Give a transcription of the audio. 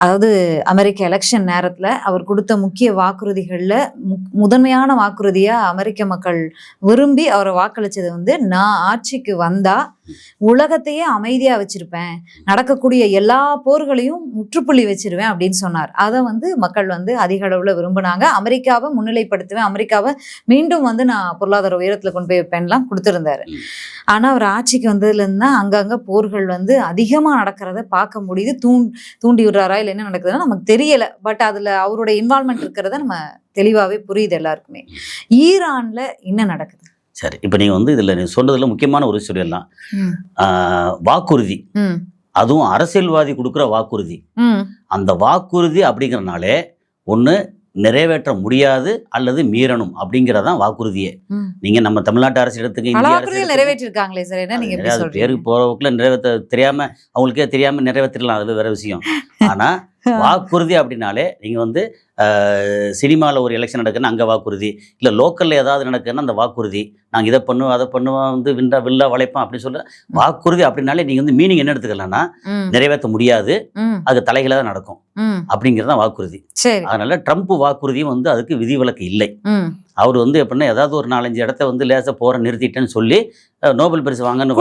அதாவது அமெரிக்க எலெக்ஷன் நேரத்துல அவர் கொடுத்த முக்கிய வாக்குறுதிகள்ல முதன்மையான வாக்குறுதியா அமெரிக்க மக்கள் விரும்பி அவரை வாக்களிச்சது வந்து, நான் ஆட்சிக்கு வந்தா உலகத்தையே அமைதியா வச்சிருப்பேன், நடக்கக்கூடிய எல்லா போர்களையும் முற்றுப்புள்ளி வச்சிருவேன் அப்படின்னு சொன்னார். அதை வந்து மக்கள் வந்து அதிக அளவுல விரும்பினாங்க. அமெரிக்காவை முன்னிலைப்படுத்துவேன், அமெரிக்காவை மீண்டும் வந்து நான் பொருளாதார உயரத்துல கொண்டு போய் வைப்பேன்லாம் கொடுத்திருந்தாரு. ஆனா அவர் ஆட்சிக்கு வந்ததுல இருந்து தான் அங்கங்க போர்கள் வந்து அதிகமா நடக்கிறத பார்க்க முடியுது. தூண்டி விடுறாரா இல்லை என்ன நடக்குதுன்னா நமக்கு தெரியல. பட் அதுல அவருடைய இன்வால்மெண்ட் இருக்கிறத நம்ம தெளிவாவே புரியுது எல்லாருக்குமே. ஈரான்ல என்ன நடக்குது? சரி, இப்போ நீங்கள் வந்து இதில் நீ சொன்னதில் முக்கியமான ஒரு சொல்லிடலாம். வாக்குறுதி, அதுவும் அரசியல்வாதி கொடுக்குற வாக்குறுதி. அந்த வாக்குறுதி அப்படிங்கிறனாலே ஒன்று நிறைவேற்ற முடியாது அல்லது மீறணும் அப்படிங்கிறதான் வாக்குறுதியே. நீங்க நம்ம தமிழ்நாட்டு அரசு எடுத்துக்க, இந்திய அரசு நிறைவேற்றிருக்காங்களே சார், என்ன நீங்க பேருக்கு போறவக்குள்ள நிறைவேற்ற தெரியாம அவங்களுக்கே தெரியாம நிறைவேற்றிடலாம், அது வேற விஷயம். ஆனா வாக்குறுதி அப்படின்னாலே நீங்க வந்து சினிமாவில் ஒரு எலெக்ஷன் நடக்குதுன்னா அங்கே வாக்குறுதி, இல்லை லோக்கலில் ஏதாவது நடக்குதுன்னா அந்த வாக்குறுதி, நாங்கள் இதை பண்ணுவோம் அதை பண்ணுவோம் வந்து வில்லா வளைப்போம் அப்படின்னு சொல்ல வாக்குறுதி அப்படின்னாலே நீங்கள் வந்து மீனிங் என்ன எடுத்துக்கலாம்னா நிறைவேற்ற முடியாது, அது தலைகளை தான் நடக்கும் அப்படிங்கிறது தான் வாக்குறுதி. அதனால ட்ரம்ப் வாக்குறுதியும் வந்து அதுக்கு விதிவிலக்கு இல்லை. அவர் வந்து எப்படின்னா ஏதாவது ஒரு 4-5 இடத்த வந்து லேசாக போற நிறுத்திட்டேன்னு சொல்லி நோபல் பரிசு வாங்கன்னு